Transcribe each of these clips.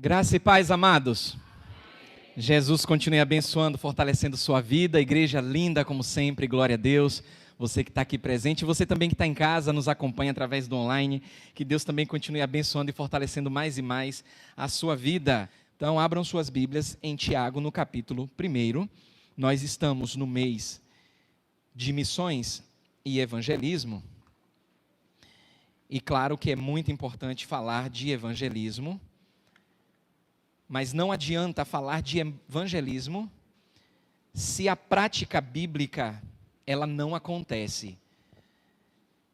Graça e paz, amados. Jesus continue abençoando, fortalecendo sua vida. Igreja linda como sempre, glória a Deus. Você que está aqui presente, você também que está em casa, nos acompanha através do online. Que Deus também continue abençoando e fortalecendo mais e mais a sua vida. Então, abram suas Bíblias em Tiago, no capítulo 1. Nós estamos no mês de missões e evangelismo. E claro que é muito importante falar de evangelismo. Mas não adianta falar de evangelismo se a prática bíblica ela não acontece.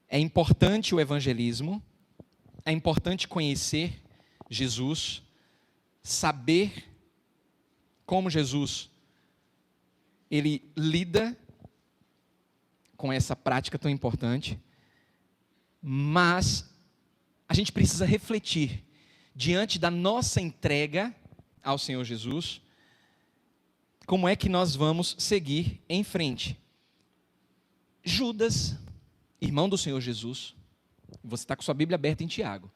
É importante o evangelismo, é importante conhecer Jesus, saber como Jesus ele lida com essa prática tão importante, mas a gente precisa refletir diante da nossa entrega ao Senhor Jesus, como é que nós vamos seguir em frente. Judas, irmão do Senhor Jesus, você está com sua Bíblia aberta em Tiago.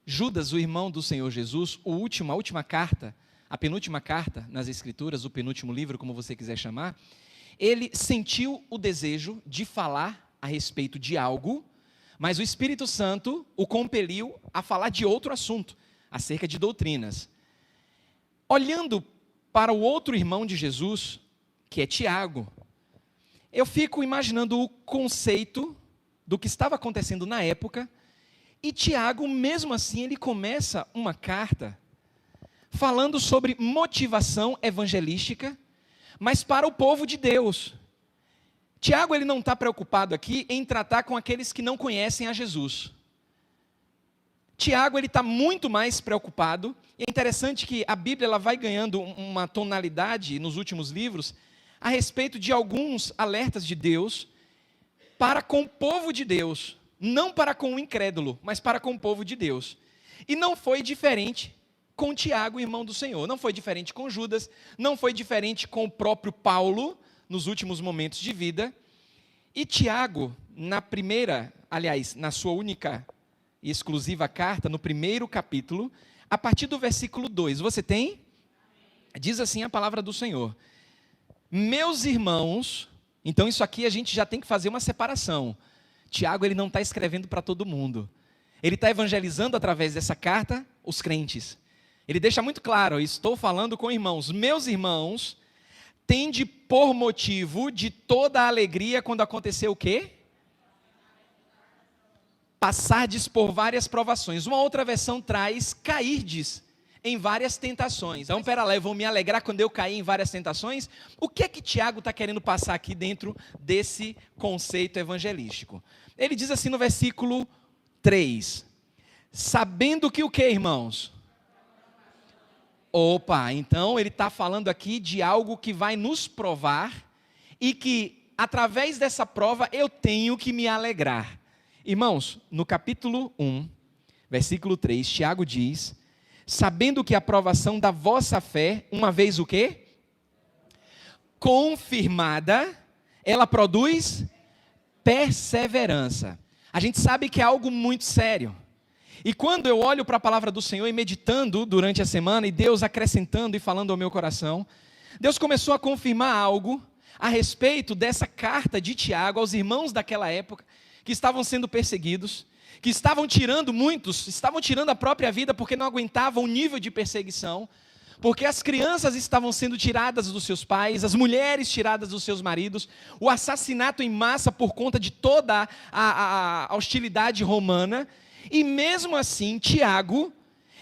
Judas, o irmão do Senhor Jesus, a última carta, a penúltima carta nas Escrituras, o penúltimo livro, como você quiser chamar, ele sentiu o desejo de falar a respeito de algo, mas o Espírito Santo o compeliu a falar de outro assunto, acerca de doutrinas. Olhando para o outro irmão de Jesus, que é Tiago, eu fico imaginando o conceito do que estava acontecendo na época, e Tiago, mesmo assim, ele começa uma carta falando sobre motivação evangelística, mas para o povo de Deus. Tiago, ele não está preocupado aqui em tratar com aqueles que não conhecem a Jesus. Tiago, ele está muito mais preocupado, e é interessante que a Bíblia ela vai ganhando uma tonalidade nos últimos livros, a respeito de alguns alertas de Deus, para com o povo de Deus, não para com o incrédulo, mas para com o povo de Deus. E não foi diferente com Tiago, irmão do Senhor, não foi diferente com Judas, não foi diferente com o próprio Paulo, nos últimos momentos de vida, e Tiago, na sua única e exclusiva carta, no 1º capítulo, a partir do versículo 2, você tem? Diz assim a palavra do Senhor: meus irmãos, então isso aqui a gente já tem que fazer uma separação. Tiago, ele não está escrevendo para todo mundo, ele está evangelizando através dessa carta os crentes. Ele deixa muito claro: eu estou falando com irmãos, meus irmãos, tende por motivo de toda a alegria quando aconteceu o quê? Passardes por várias provações. Uma outra versão traz cairdes em várias tentações. Então, eu vou me alegrar quando eu cair em várias tentações? O que é que Tiago está querendo passar aqui dentro desse conceito evangelístico? Ele diz assim no versículo 3, sabendo que o que, irmãos? Opa, então ele está falando aqui de algo que vai nos provar e que, através dessa prova, eu tenho que me alegrar. Irmãos, no capítulo 1, versículo 3, Tiago diz: sabendo que a provação da vossa fé, uma vez o quê? Confirmada, ela produz perseverança. A gente sabe que é algo muito sério. E quando eu olho para a palavra do Senhor e meditando durante a semana, e Deus acrescentando e falando ao meu coração, Deus começou a confirmar algo a respeito dessa carta de Tiago aos irmãos daquela época, que estavam sendo perseguidos, que muitos estavam tirando a própria vida porque não aguentavam o nível de perseguição, porque as crianças estavam sendo tiradas dos seus pais, as mulheres tiradas dos seus maridos, o assassinato em massa por conta de toda a hostilidade romana. E mesmo assim, Tiago,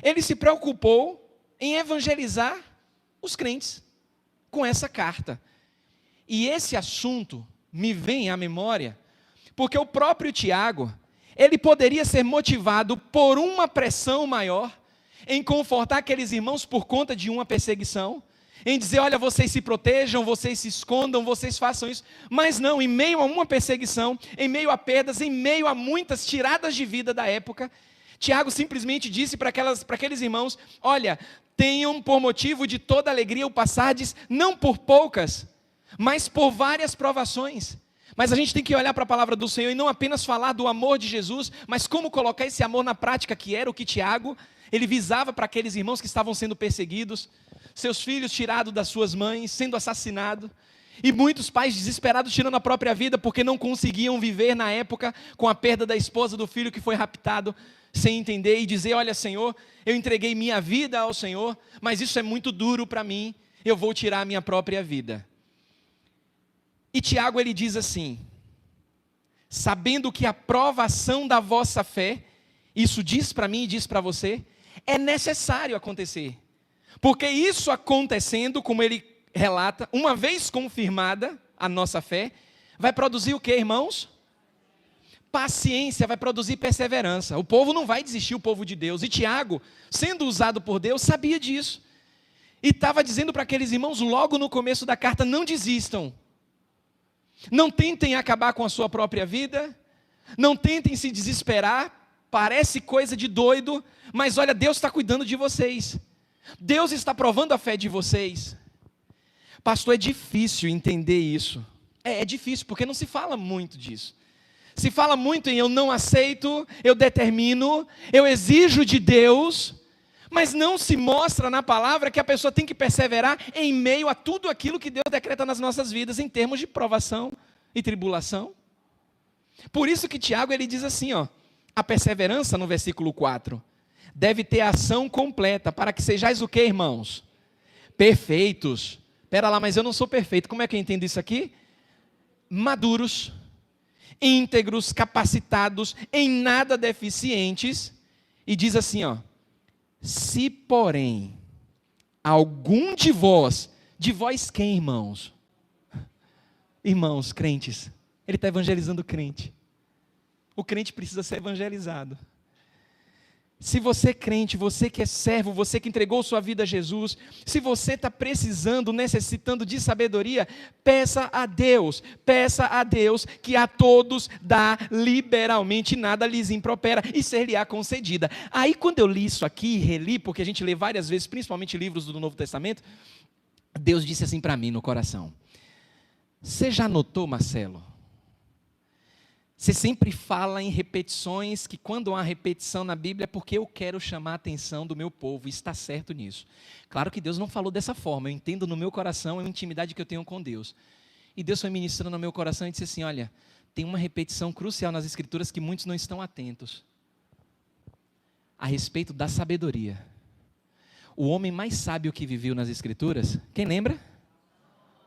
ele se preocupou em evangelizar os crentes com essa carta. E esse assunto me vem à memória, porque o próprio Tiago, ele poderia ser motivado por uma pressão maior, em confortar aqueles irmãos por conta de uma perseguição, em dizer, olha, vocês se protejam, vocês se escondam, vocês façam isso. Mas não, em meio a uma perseguição, em meio a perdas, em meio a muitas tiradas de vida da época, Tiago simplesmente disse para aqueles irmãos, olha, tenham por motivo de toda alegria o passardes, não por poucas, mas por várias provações. Mas a gente tem que olhar para a palavra do Senhor e não apenas falar do amor de Jesus, mas como colocar esse amor na prática, que era o que Tiago Ele visava para aqueles irmãos que estavam sendo perseguidos, seus filhos tirados das suas mães, sendo assassinados, e muitos pais desesperados tirando a própria vida porque não conseguiam viver na época com a perda da esposa do filho que foi raptado, sem entender e dizer: olha, Senhor, eu entreguei minha vida ao Senhor, mas isso é muito duro para mim, eu vou tirar a minha própria vida. E Tiago, ele diz assim: sabendo que a provação da vossa fé, isso diz para mim e diz para você, é necessário acontecer. Porque isso acontecendo, como ele relata, uma vez confirmada a nossa fé, vai produzir o que, irmãos? Paciência, vai produzir perseverança. O povo não vai desistir, o povo de Deus. E Tiago, sendo usado por Deus, sabia disso. E estava dizendo para aqueles irmãos, logo no começo da carta: não desistam. Não tentem acabar com a sua própria vida. Não tentem se desesperar. Parece coisa de doido, mas olha, Deus está cuidando de vocês. Deus está provando a fé de vocês. Pastor, é difícil entender isso. É difícil, porque não se fala muito disso. Se fala muito em eu não aceito, eu determino, eu exijo de Deus, mas não se mostra na palavra que a pessoa tem que perseverar em meio a tudo aquilo que Deus decreta nas nossas vidas, em termos de provação e tribulação. Por isso que Tiago, ele diz assim, a perseverança, no versículo 4, deve ter ação completa, para que sejais o quê, irmãos? Perfeitos. Espera lá, mas eu não sou perfeito. Como é que eu entendo isso aqui? Maduros, íntegros, capacitados, em nada deficientes. E diz assim, se porém algum de vós quem, irmãos? Irmãos, crentes. Ele está evangelizando o crente. O crente precisa ser evangelizado. Se você é crente, você que é servo, você que entregou sua vida a Jesus, se você está precisando, necessitando de sabedoria, peça a Deus que a todos dá liberalmente, nada lhes impropera e ser-lhe-á concedida. Aí quando eu li isso aqui, reli, porque a gente lê várias vezes, principalmente livros do Novo Testamento, Deus disse assim para mim no coração: você já notou, Marcelo? Você sempre fala em repetições, que quando há repetição na Bíblia é porque eu quero chamar a atenção do meu povo, e está certo nisso. Claro que Deus não falou dessa forma, eu entendo no meu coração, é uma intimidade que eu tenho com Deus. E Deus foi ministrando no meu coração e disse assim: olha, tem uma repetição crucial nas Escrituras que muitos não estão atentos. A respeito da sabedoria. O homem mais sábio que viveu nas Escrituras, quem lembra?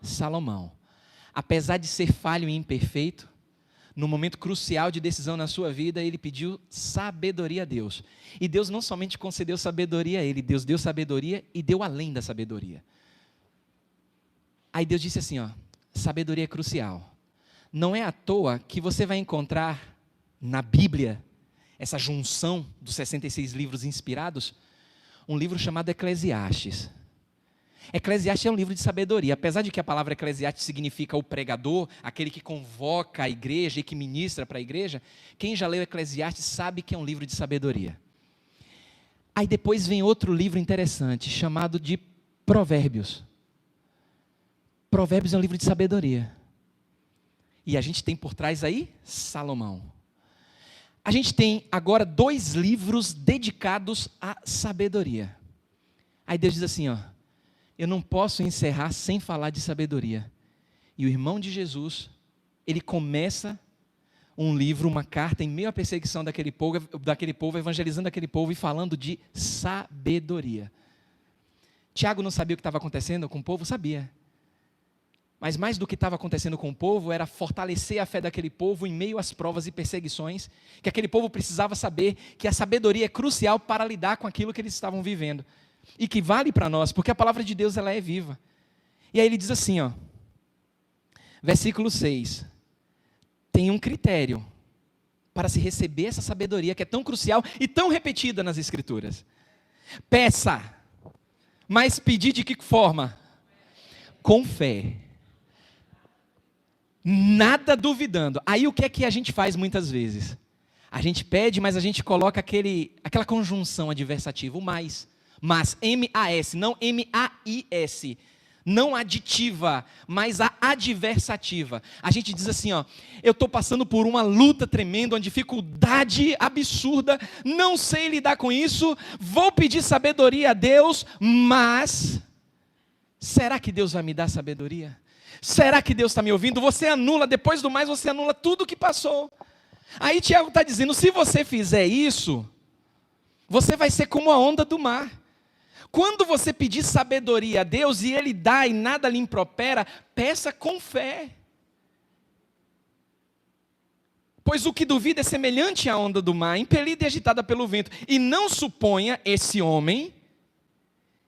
Salomão. Apesar de ser falho e imperfeito, no momento crucial de decisão na sua vida, ele pediu sabedoria a Deus. E Deus não somente concedeu sabedoria a ele, Deus deu sabedoria e deu além da sabedoria. Aí Deus disse assim, sabedoria é crucial. Não é à toa que você vai encontrar na Bíblia, essa junção dos 66 livros inspirados, um livro chamado Eclesiastes. Eclesiastes é um livro de sabedoria, apesar de que a palavra Eclesiastes significa o pregador, aquele que convoca a igreja e que ministra para a igreja. Quem já leu Eclesiastes sabe que é um livro de sabedoria. Aí depois vem outro livro interessante, chamado de Provérbios. Provérbios é um livro de sabedoria. E a gente tem por trás aí Salomão. A gente tem agora 2 livros dedicados à sabedoria. Aí Deus diz assim, eu não posso encerrar sem falar de sabedoria. E o irmão de Jesus, ele começa um livro, uma carta, em meio à perseguição daquele povo, evangelizando aquele povo e falando de sabedoria. Tiago não sabia o que estava acontecendo com o povo? Sabia. Mas mais do que estava acontecendo com o povo, era fortalecer a fé daquele povo em meio às provas e perseguições, que aquele povo precisava saber que a sabedoria é crucial para lidar com aquilo que eles estavam vivendo. E que vale para nós, porque a palavra de Deus ela é viva. E aí ele diz assim, versículo 6, tem um critério para se receber essa sabedoria que é tão crucial e tão repetida nas Escrituras. Peça, mas pedir de que forma? Com fé. Nada duvidando. Aí o que é que a gente faz muitas vezes? A gente pede, mas a gente coloca aquela conjunção adversativa, o mais. Mas, M-A-S, não M-A-I-S. Não aditiva, mas a adversativa. A gente diz assim, ó, eu estou passando por uma luta tremenda, uma dificuldade absurda, não sei lidar com isso, vou pedir sabedoria a Deus, mas será que Deus vai me dar sabedoria? Será que Deus está me ouvindo? Você anula, depois do mais você anula tudo o que passou. Aí Tiago está dizendo, se você fizer isso, você vai ser como a onda do mar. Quando você pedir sabedoria a Deus e Ele dá e nada lhe impropera, peça com fé. Pois o que duvida é semelhante à onda do mar, impelida e agitada pelo vento. E não suponha esse homem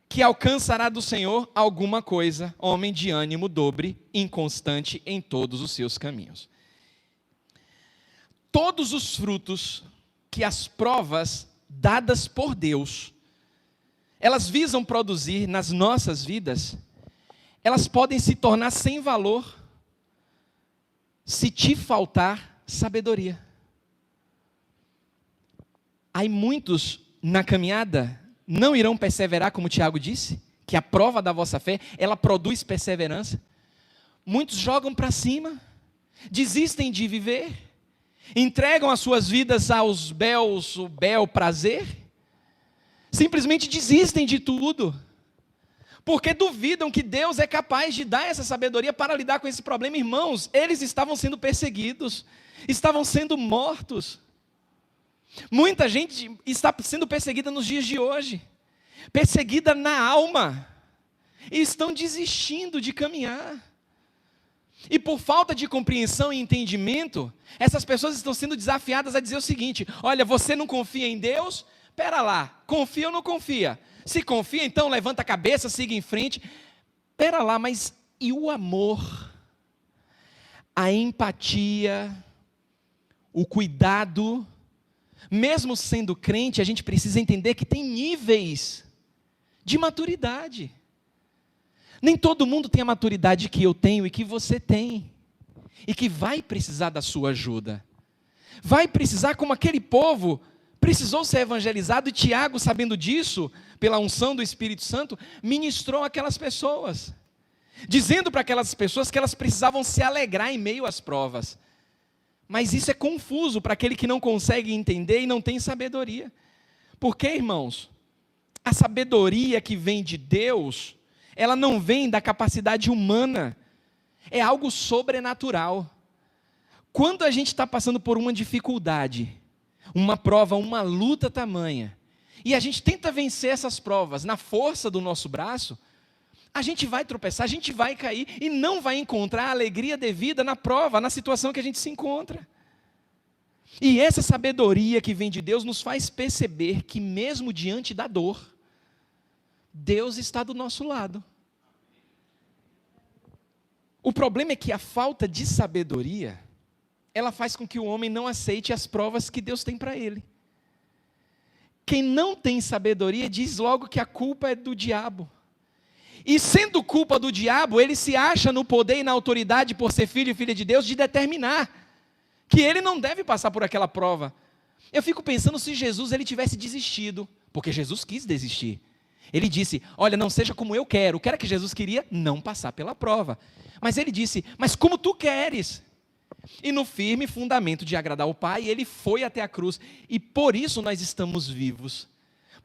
que alcançará do Senhor alguma coisa, homem de ânimo dobre, inconstante em todos os seus caminhos. Todos os frutos que as provas dadas por Deus, elas visam produzir nas nossas vidas, elas podem se tornar sem valor se te faltar sabedoria. Aí muitos na caminhada não irão perseverar, como Tiago disse, que a prova da vossa fé, ela produz perseverança. Muitos jogam para cima, desistem de viver, entregam as suas vidas aos o bel prazer, simplesmente desistem de tudo, porque duvidam que Deus é capaz de dar essa sabedoria para lidar com esse problema. Irmãos, eles estavam sendo perseguidos, estavam sendo mortos. Muita gente está sendo perseguida nos dias de hoje, perseguida na alma, e estão desistindo de caminhar. E por falta de compreensão e entendimento, essas pessoas estão sendo desafiadas a dizer o seguinte: olha, você não confia em Deus? Pera lá, confia ou não confia? Se confia, então levanta a cabeça, siga em frente. Pera lá, mas e o amor? A empatia, o cuidado? Mesmo sendo crente, a gente precisa entender que tem níveis de maturidade. Nem todo mundo tem a maturidade que eu tenho e que você tem, e que vai precisar da sua ajuda. Vai precisar, como aquele povo precisou ser evangelizado, e Tiago, sabendo disso, pela unção do Espírito Santo, ministrou aquelas pessoas, dizendo para aquelas pessoas que elas precisavam se alegrar em meio às provas. Mas isso é confuso para aquele que não consegue entender e não tem sabedoria. Porque, irmãos, a sabedoria que vem de Deus, ela não vem da capacidade humana, é algo sobrenatural. Quando a gente está passando por uma dificuldade, uma prova, uma luta tamanha, e a gente tenta vencer essas provas na força do nosso braço, a gente vai tropeçar, a gente vai cair e não vai encontrar a alegria devida na prova, na situação que a gente se encontra. E essa sabedoria que vem de Deus nos faz perceber que mesmo diante da dor, Deus está do nosso lado. O problema é que a falta de sabedoria, ela faz com que o homem não aceite as provas que Deus tem para ele. Quem não tem sabedoria diz logo que a culpa é do diabo. E sendo culpa do diabo, ele se acha no poder e na autoridade, por ser filho e filha de Deus, de determinar que ele não deve passar por aquela prova. Eu fico pensando se Jesus ele tivesse desistido, porque Jesus quis desistir. Ele disse, olha, não seja como eu quero. O que era que Jesus queria? Não passar pela prova. Mas ele disse, mas como tu queres? E no firme fundamento de agradar o Pai, ele foi até a cruz. E por isso nós estamos vivos.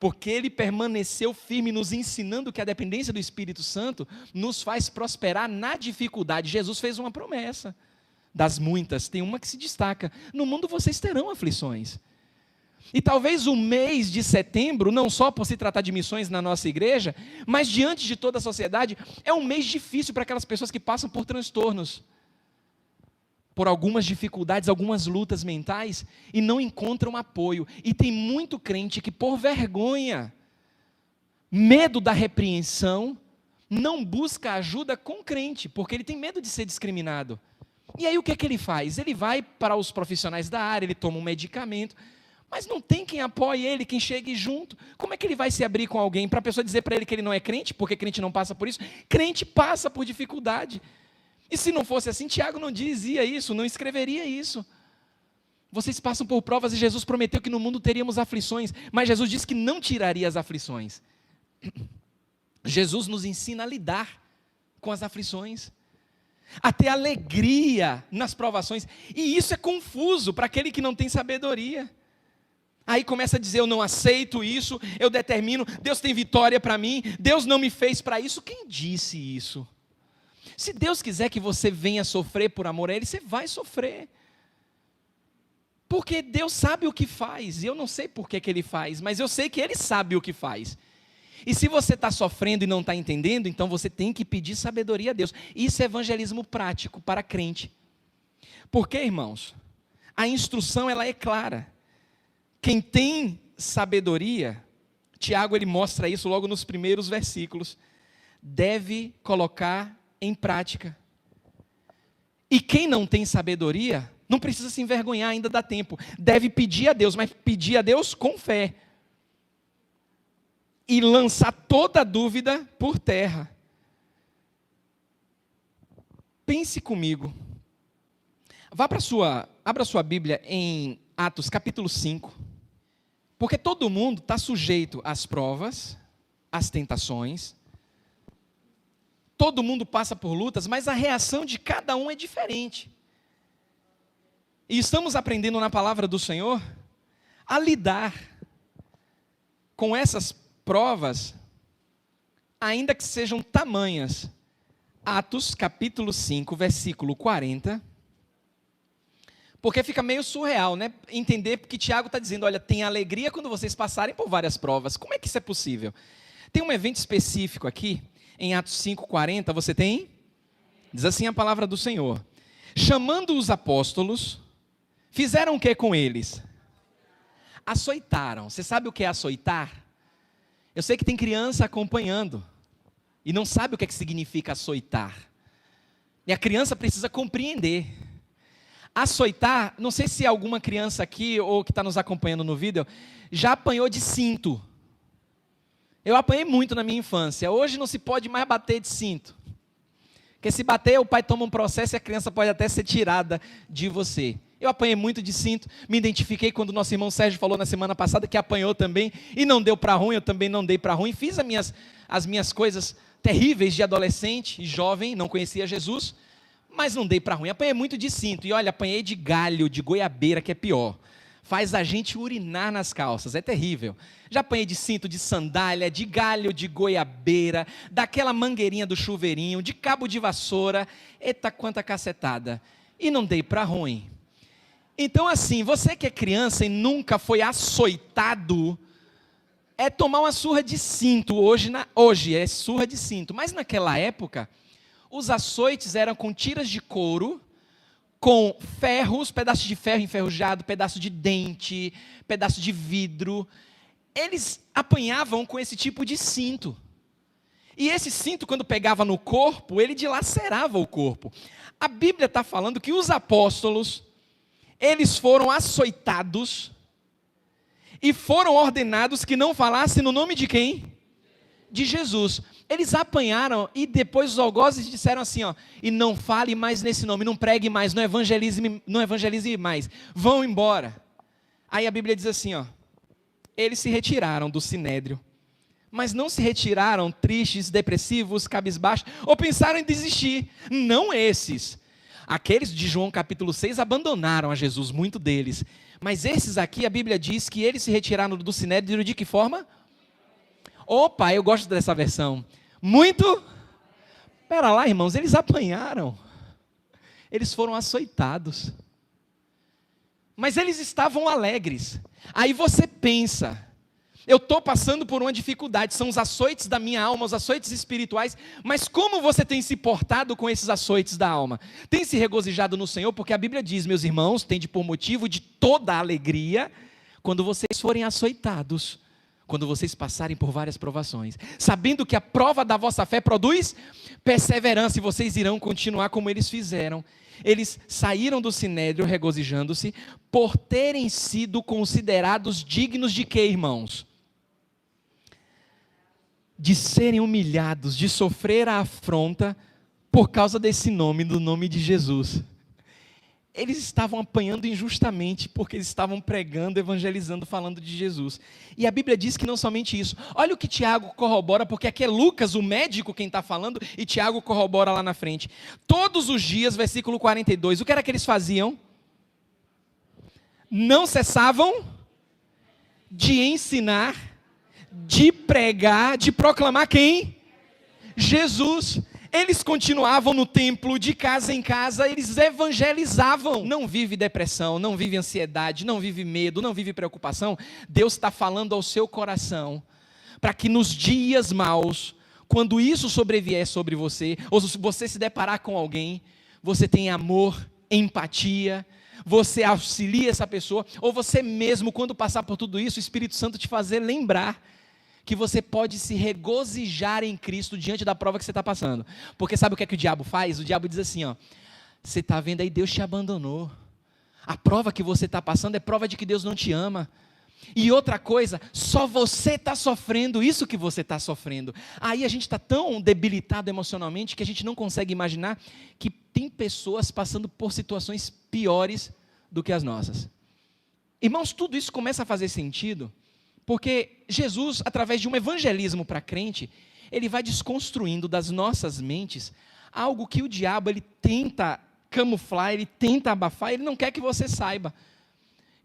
Porque ele permaneceu firme, nos ensinando que a dependência do Espírito Santo nos faz prosperar na dificuldade. Jesus fez uma promessa. Das muitas, tem uma que se destaca. No mundo vocês terão aflições. E talvez o mês de setembro, não só por se tratar de missões na nossa igreja, mas diante de toda a sociedade, é um mês difícil para aquelas pessoas que passam por transtornos, por algumas dificuldades, algumas lutas mentais, e não encontram apoio. E tem muito crente que, por vergonha, medo da repreensão, não busca ajuda com crente, porque ele tem medo de ser discriminado. E aí o que é que ele faz? Ele vai para os profissionais da área, ele toma um medicamento, mas não tem quem apoie ele, quem chegue junto. Como é que ele vai se abrir com alguém para a pessoa dizer para ele que ele não é crente, porque crente não passa por isso? Crente passa por dificuldade. E se não fosse assim, Tiago não dizia isso, não escreveria isso. Vocês passam por provas e Jesus prometeu que no mundo teríamos aflições, mas Jesus disse que não tiraria as aflições. Jesus nos ensina a lidar com as aflições, a ter alegria nas provações. E isso é confuso para aquele que não tem sabedoria. Aí começa a dizer, eu não aceito isso, eu determino, Deus tem vitória para mim, Deus não me fez para isso. Quem disse isso? Se Deus quiser que você venha sofrer por amor a Ele, você vai sofrer. Porque Deus sabe o que faz, e eu não sei por que Ele faz, mas eu sei que Ele sabe o que faz. E se você está sofrendo e não está entendendo, então você tem que pedir sabedoria a Deus. Isso é evangelismo prático para crente. Porque, irmãos, a instrução ela é clara. Quem tem sabedoria, Tiago ele mostra isso logo nos primeiros versículos, deve colocar em prática. E quem não tem sabedoria, não precisa se envergonhar, ainda dá tempo. Deve pedir a Deus, mas pedir a Deus com fé. E lançar toda dúvida por terra. Pense comigo. Abra sua Bíblia em Atos capítulo 5. Porque todo mundo está sujeito às provas, às tentações. Todo mundo passa por lutas, mas a reação de cada um é diferente. E estamos aprendendo na palavra do Senhor a lidar com essas provas, ainda que sejam tamanhas. Atos capítulo 5, versículo 40. Porque fica meio surreal, né? Entender que Tiago está dizendo, olha, tem alegria quando vocês passarem por várias provas. Como é que isso é possível? Tem um evento específico aqui, em Atos 5:40, você tem? Diz assim a palavra do Senhor. Chamando os apóstolos, fizeram o que com eles? Açoitaram. Você sabe o que é açoitar? Eu sei que tem criança acompanhando, e não sabe o que significa açoitar. E a criança precisa compreender. Açoitar, não sei se alguma criança aqui, ou que está nos acompanhando no vídeo, já apanhou de cinto. Eu apanhei muito na minha infância. Hoje não se pode mais bater de cinto. Porque se bater, o pai toma um processo e a criança pode até ser tirada de você. Eu apanhei muito de cinto, me identifiquei quando o nosso irmão Sérgio falou na semana passada que apanhou também, e não deu para ruim, eu também não dei para ruim. Fiz as minhas coisas terríveis de adolescente e jovem, não conhecia Jesus, mas não dei para ruim. Apanhei muito de cinto, e olha, apanhei de galho, de goiabeira, que é pior. Faz a gente urinar nas calças, é terrível. Já apanhei de cinto, de sandália, de galho, de goiabeira, daquela mangueirinha do chuveirinho, de cabo de vassoura, eita quanta cacetada. E não dei para ruim. Então assim, você que é criança e nunca foi açoitado, é tomar uma surra de cinto, hoje é surra de cinto, mas naquela época, os açoites eram com tiras de couro, com ferros, pedaços de ferro enferrujado, pedaço de dente, pedaço de vidro. Eles apanhavam com esse tipo de cinto. E esse cinto, quando pegava no corpo, ele dilacerava o corpo. A Bíblia está falando que os apóstolos, eles foram açoitados e foram ordenados que não falassem no nome de quem? De Jesus. Eles apanharam e depois os algozes disseram assim, ó, e não fale mais nesse nome, não pregue mais, não evangelize mais, vão embora. Aí a Bíblia diz assim, ó, eles se retiraram do sinédrio, mas não se retiraram tristes, depressivos, cabisbaixos, ou pensaram em desistir. Não esses. Aqueles de João capítulo 6 abandonaram a Jesus, muito deles. Mas esses aqui, a Bíblia diz que eles se retiraram do sinédrio de que forma? Opa, eu gosto dessa versão. Muito? Pera lá, irmãos, eles apanharam. Eles foram açoitados. Mas eles estavam alegres. Aí você pensa, eu estou passando por uma dificuldade, são os açoites da minha alma, os açoites espirituais, mas como você tem se portado com esses açoites da alma? Tem se regozijado no Senhor? Porque a Bíblia diz, meus irmãos, tende por motivo de toda a alegria, quando vocês forem açoitados, quando vocês passarem por várias provações, sabendo que a prova da vossa fé produz perseverança, e vocês irão continuar como eles fizeram. Eles saíram do sinédrio regozijando-se, por terem sido considerados dignos de quê, irmãos? De serem humilhados, de sofrer a afronta, por causa desse nome, do nome de Jesus. eles estavam apanhando injustamente, porque eles estavam pregando, evangelizando, falando de Jesus. E a Bíblia diz que não somente isso. Olha o que Tiago corrobora, porque aqui é Lucas, o médico, quem está falando, e Tiago corrobora lá na frente. Todos os dias, versículo 42, o que era que eles faziam? Não cessavam de ensinar, de pregar, de proclamar quem? Jesus. Eles continuavam no templo, de casa em casa, eles evangelizavam. Não vive depressão, não vive ansiedade, não vive medo, não vive preocupação. Deus está falando ao seu coração, para que nos dias maus, quando isso sobrevier sobre você, ou se você se deparar com alguém, você tem amor, empatia, você auxilia essa pessoa, ou você mesmo, quando passar por tudo isso, o Espírito Santo te fazer lembrar que você pode se regozijar em Cristo diante da prova que você está passando. Porque sabe o que o diabo faz? O diabo diz assim, ó, você está vendo aí, Deus te abandonou. A prova que você está passando é prova de que Deus não te ama. E outra coisa, só você está sofrendo isso que você está sofrendo. Aí a gente está tão debilitado emocionalmente que a gente não consegue imaginar que tem pessoas passando por situações piores do que as nossas. Irmãos, tudo isso começa a fazer sentido, porque Jesus, através de um evangelismo para crente, ele vai desconstruindo das nossas mentes algo que o diabo ele tenta camuflar, ele tenta abafar, ele não quer que você saiba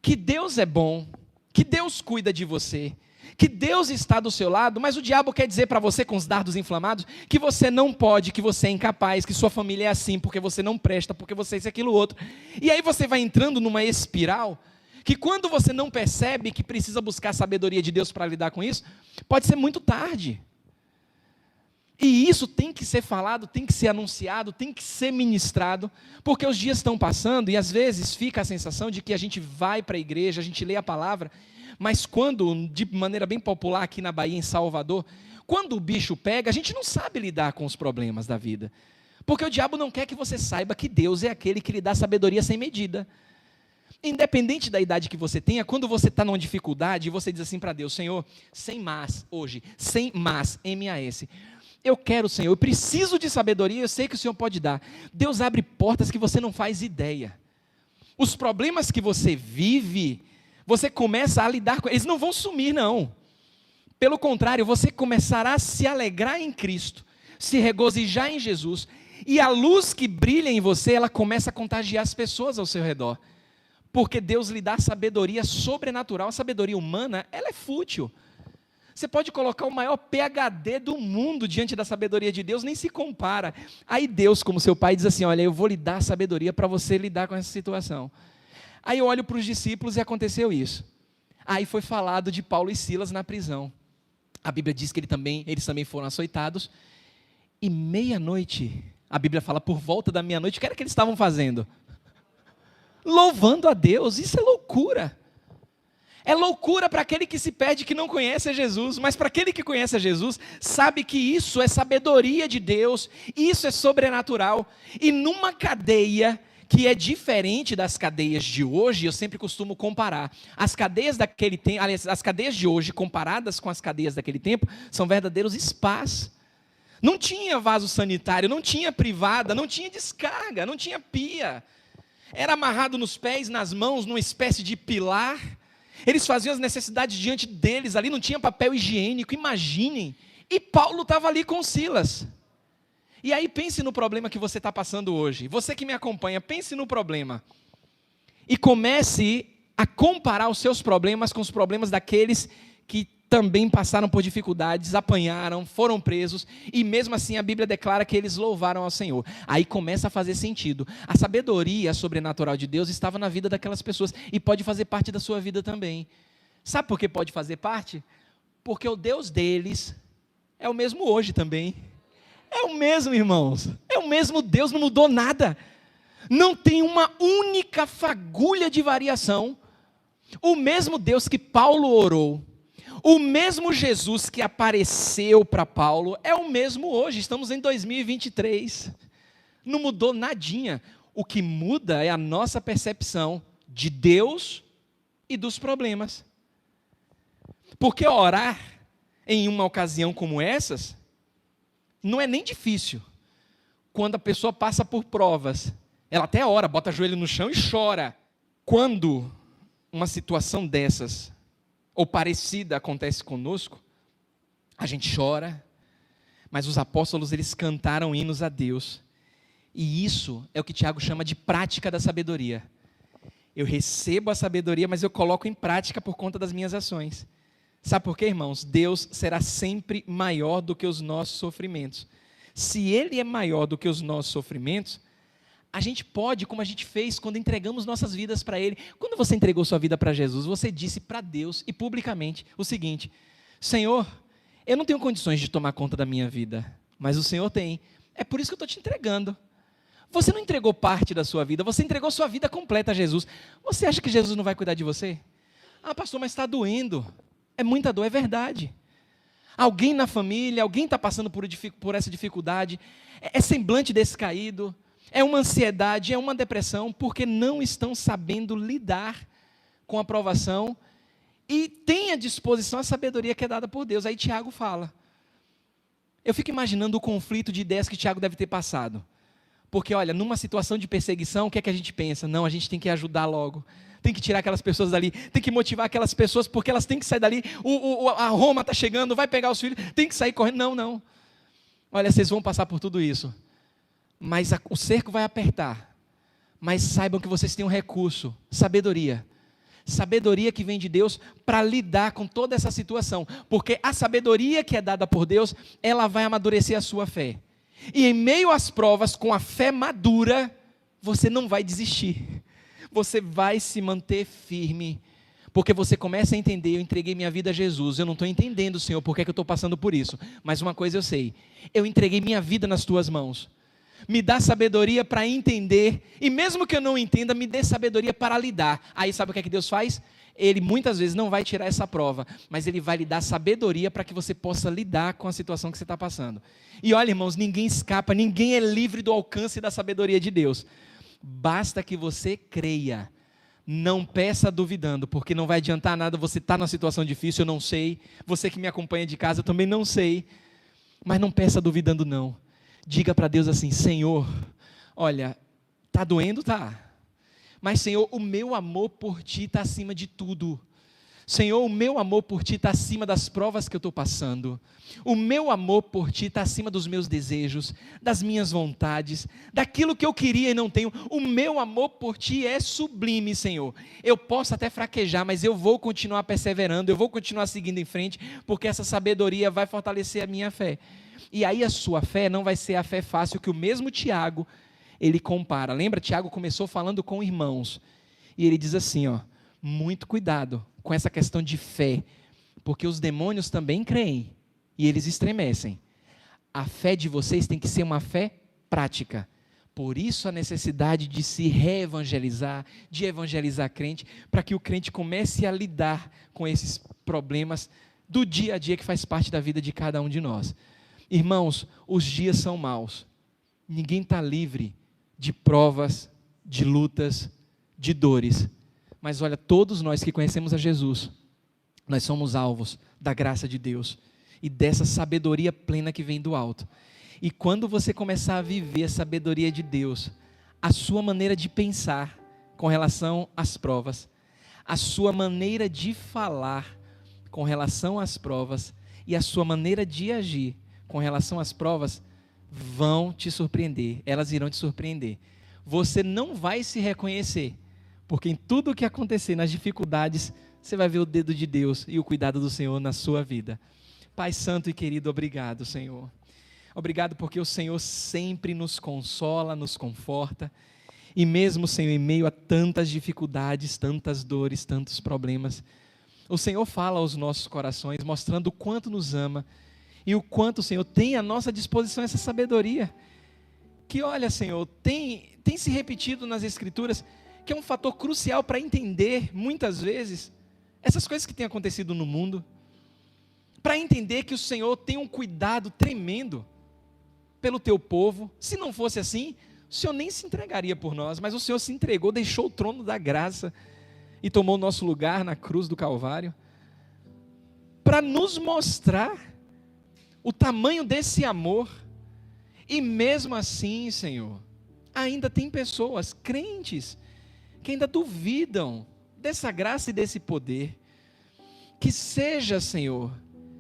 que Deus é bom, que Deus cuida de você, que Deus está do seu lado, mas o diabo quer dizer para você com os dardos inflamados que você não pode, que você é incapaz, que sua família é assim, porque você não presta, porque você é isso, aquilo, outro. E aí você vai entrando numa espiral que quando você não percebe que precisa buscar a sabedoria de Deus para lidar com isso, pode ser muito tarde. E isso tem que ser falado, tem que ser anunciado, tem que ser ministrado, porque os dias estão passando e às vezes fica a sensação de que a gente vai para a igreja, a gente lê a palavra, mas quando, de maneira bem popular aqui na Bahia, em Salvador, quando o bicho pega, a gente não sabe lidar com os problemas da vida. Porque o diabo não quer que você saiba que Deus é aquele que lhe dá sabedoria sem medida. Independente da idade que você tenha, quando você está numa dificuldade, você diz assim para Deus, Senhor, sem mas hoje, sem mas, M-A-S. Eu quero, Senhor, eu preciso de sabedoria, eu sei que o Senhor pode dar. Deus abre portas que você não faz ideia. Os problemas que você vive, você começa a lidar com eles, não vão sumir não. Pelo contrário, você começará a se alegrar em Cristo, se regozijar em Jesus, e a luz que brilha em você, ela começa a contagiar as pessoas ao seu redor. Porque Deus lhe dá sabedoria sobrenatural. A sabedoria humana, ela é fútil. Você pode colocar o maior PhD do mundo diante da sabedoria de Deus, nem se compara. Aí Deus, como seu pai, diz assim, olha, eu vou lhe dar sabedoria para você lidar com essa situação. Aí eu olho para os discípulos e aconteceu isso. Aí foi falado de Paulo e Silas na prisão. A Bíblia diz que eles também foram açoitados. E meia-noite, a Bíblia fala por volta da meia-noite, o que era que eles estavam fazendo? Louvando a Deus. Isso é loucura. É loucura para aquele que se perde, que não conhece a Jesus, mas para aquele que conhece a Jesus, sabe que isso é sabedoria de Deus, isso é sobrenatural, e numa cadeia que é diferente das cadeias de hoje, eu sempre costumo comparar, as cadeias daquele tempo, aliás, as cadeias de hoje comparadas com as cadeias daquele tempo, são verdadeiros spas. Não tinha vaso sanitário, não tinha privada, não tinha descarga, não tinha pia, era amarrado nos pés, nas mãos, numa espécie de pilar. Eles faziam as necessidades diante deles, ali não tinha papel higiênico, imaginem. E Paulo estava ali com Silas. E aí pense no problema que você está passando hoje. Você que me acompanha, pense no problema. E comece a comparar os seus problemas com os problemas daqueles que também passaram por dificuldades, apanharam, foram presos, e mesmo assim a Bíblia declara que eles louvaram ao Senhor. Aí começa a fazer sentido. A sabedoria sobrenatural de Deus estava na vida daquelas pessoas, e pode fazer parte da sua vida também. Sabe por que pode fazer parte? Porque o Deus deles é o mesmo hoje também. É o mesmo, irmãos. É o mesmo Deus, não mudou nada. Não tem uma única fagulha de variação. O mesmo Deus que Paulo orou, o mesmo Jesus que apareceu para Paulo, é o mesmo hoje, estamos em 2023, não mudou nadinha. O que muda é a nossa percepção de Deus e dos problemas. Porque orar em uma ocasião como essas, não é nem difícil, quando a pessoa passa por provas, Ela até ora, bota o joelho no chão e chora. Quando uma situação dessas, ou parecida, acontece conosco, a gente chora, mas os apóstolos, eles cantaram hinos a Deus. E isso é o que Tiago chama de prática da sabedoria. Eu recebo a sabedoria, mas eu coloco em prática por conta das minhas ações. Sabe por quê, irmãos? Deus será sempre maior do que os nossos sofrimentos. Se Ele é maior do que os nossos sofrimentos, a gente pode, como a gente fez quando entregamos nossas vidas para Ele. Quando você entregou sua vida para Jesus, você disse para Deus e publicamente o seguinte: Senhor, eu não tenho condições de tomar conta da minha vida, mas o Senhor tem. É por isso que eu estou te entregando. Você não entregou parte da sua vida, você entregou sua vida completa a Jesus. Você acha que Jesus não vai cuidar de você? Ah, pastor, mas está doendo. É muita dor, é verdade. Alguém na família, alguém está passando por essa dificuldade, é semblante descaído, é uma ansiedade, é uma depressão, porque não estão sabendo lidar com a provação e tem à disposição a sabedoria que é dada por Deus. Aí Tiago fala. Eu fico imaginando o conflito de ideias que Tiago deve ter passado. Porque, olha, numa situação de perseguição, o que é que a gente pensa? Não, a gente tem que ajudar logo. Tem que tirar aquelas pessoas dali. Tem que motivar aquelas pessoas, porque elas têm que sair dali. A Roma está chegando, vai pegar os filhos, tem que sair correndo. Não, não. Olha, vocês vão passar por tudo isso. Mas o cerco vai apertar. Mas saibam que vocês têm um recurso, sabedoria. Sabedoria que vem de Deus para lidar com toda essa situação. Porque a sabedoria que é dada por Deus, ela vai amadurecer a sua fé. E em meio às provas, com a fé madura, você não vai desistir. Você vai se manter firme. Porque você começa a entender, eu entreguei minha vida a Jesus. Eu não estou entendendo, Senhor, por que eu estou passando por isso. Mas uma coisa eu sei, eu entreguei minha vida nas tuas mãos. Me dá sabedoria para entender. E mesmo que eu não entenda, me dê sabedoria para lidar. Aí sabe o que é que Deus faz? Ele muitas vezes não vai tirar essa prova, mas Ele vai lhe dar sabedoria para que você possa lidar com a situação que você está passando. E olha, irmãos, ninguém escapa, ninguém é livre do alcance da sabedoria de Deus. Basta que você creia. Não peça duvidando, porque não vai adiantar nada você estar numa situação difícil, eu não sei. Você que me acompanha de casa, eu também não sei. Mas não peça duvidando não. Diga para Deus assim: Senhor, olha, está doendo? Tá. Mas, Senhor, o meu amor por Ti está acima de tudo. Senhor, o meu amor por Ti está acima das provas que eu estou passando. O meu amor por Ti está acima dos meus desejos, das minhas vontades, daquilo que eu queria e não tenho. O meu amor por Ti é sublime, Senhor. Eu posso até fraquejar, mas eu vou continuar perseverando, eu vou continuar seguindo em frente, porque essa sabedoria vai fortalecer a minha fé. E aí a sua fé não vai ser a fé fácil que o mesmo Tiago, ele compara. Lembra, Tiago começou falando com irmãos. E ele diz assim, ó, muito cuidado com essa questão de fé, porque os demônios também creem e eles estremecem. A fé de vocês tem que ser uma fé prática. Por isso a necessidade de se reevangelizar, de evangelizar crente, para que o crente comece a lidar com esses problemas do dia a dia que faz parte da vida de cada um de nós. Irmãos, os dias são maus. Ninguém está livre de provas, de lutas, de dores. Mas olha, todos nós que conhecemos a Jesus, nós somos alvos da graça de Deus e dessa sabedoria plena que vem do alto. E quando você começar a viver a sabedoria de Deus, a sua maneira de pensar com relação às provas, a sua maneira de falar com relação às provas e a sua maneira de agir com relação às provas vão te surpreender, elas irão te surpreender. Você não vai se reconhecer, porque em tudo o que acontecer, nas dificuldades, você vai ver o dedo de Deus e o cuidado do Senhor na sua vida. Pai santo e querido, obrigado, Senhor. Obrigado porque o Senhor sempre nos consola, nos conforta. E mesmo, Senhor, em meio a tantas dificuldades, tantas dores, tantos problemas, o Senhor fala aos nossos corações, mostrando o quanto nos ama e o quanto o Senhor tem à nossa disposição essa sabedoria. Que olha, Senhor, tem se repetido nas Escrituras, que é um fator crucial para entender, muitas vezes, essas coisas que têm acontecido no mundo. Para entender que o Senhor tem um cuidado tremendo pelo teu povo. Se não fosse assim, o Senhor nem se entregaria por nós, mas o Senhor se entregou, deixou o trono da graça e tomou o nosso lugar na cruz do Calvário, para nos mostrar o tamanho desse amor. E mesmo assim, Senhor, ainda tem pessoas, crentes, que ainda duvidam dessa graça e desse poder. Que seja, Senhor,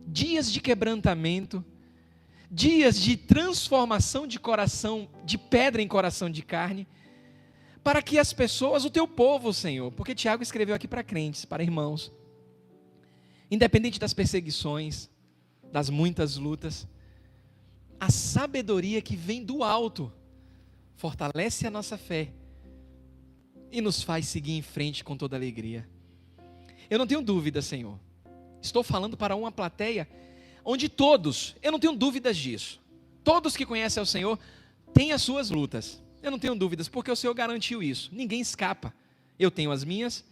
dias de quebrantamento, dias de transformação de coração, de pedra em coração de carne, para que as pessoas, o teu povo, Senhor, porque Tiago escreveu aqui para crentes, para irmãos, independente das perseguições, das muitas lutas, a sabedoria que vem do alto fortalece a nossa fé e nos faz seguir em frente com toda alegria. Eu não tenho dúvida, Senhor, estou falando para uma plateia onde todos, eu não tenho dúvidas disso, todos que conhecem ao Senhor têm as suas lutas, eu não tenho dúvidas, porque o Senhor garantiu isso, ninguém escapa, eu tenho as minhas,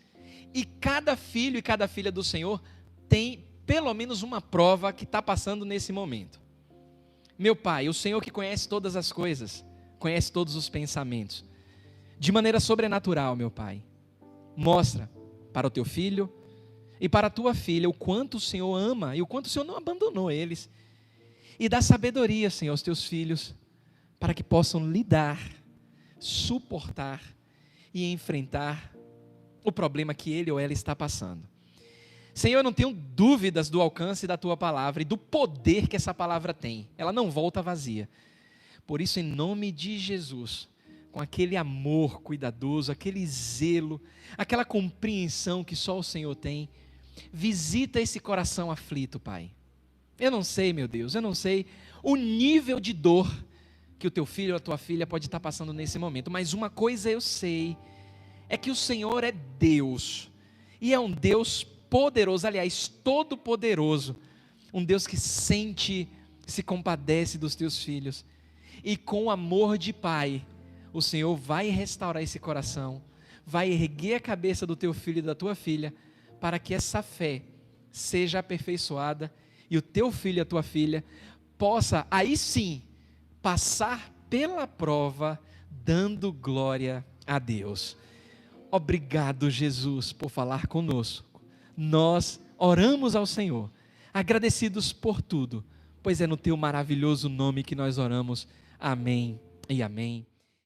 e cada filho e cada filha do Senhor tem pelo menos uma prova que está passando nesse momento. Meu Pai, o Senhor que conhece todas as coisas, conhece todos os pensamentos, de maneira sobrenatural, meu Pai, mostra para o teu filho e para a tua filha o quanto o Senhor ama e o quanto o Senhor não abandonou eles, e dá sabedoria, Senhor, aos teus filhos, para que possam lidar, suportar e enfrentar o problema que ele ou ela está passando. Senhor, eu não tenho dúvidas do alcance da tua palavra e do poder que essa palavra tem, ela não volta vazia. Por isso, em nome de Jesus, com aquele amor cuidadoso, aquele zelo, aquela compreensão que só o Senhor tem, visita esse coração aflito, Pai. Eu não sei, meu Deus, eu não sei o nível de dor que o teu filho ou a tua filha pode estar passando nesse momento, mas uma coisa eu sei, é que o Senhor é Deus, e é um Deus poderoso, aliás, todo poderoso, um Deus que sente, se compadece dos teus filhos, e com amor de Pai, o Senhor vai restaurar esse coração, vai erguer a cabeça do teu filho e da tua filha, para que essa fé seja aperfeiçoada, e o teu filho e a tua filha possa, aí sim, passar pela prova, dando glória a Deus. Obrigado, Jesus, por falar conosco. Nós oramos ao Senhor, agradecidos por tudo, pois é no teu maravilhoso nome que nós oramos. Amém e amém.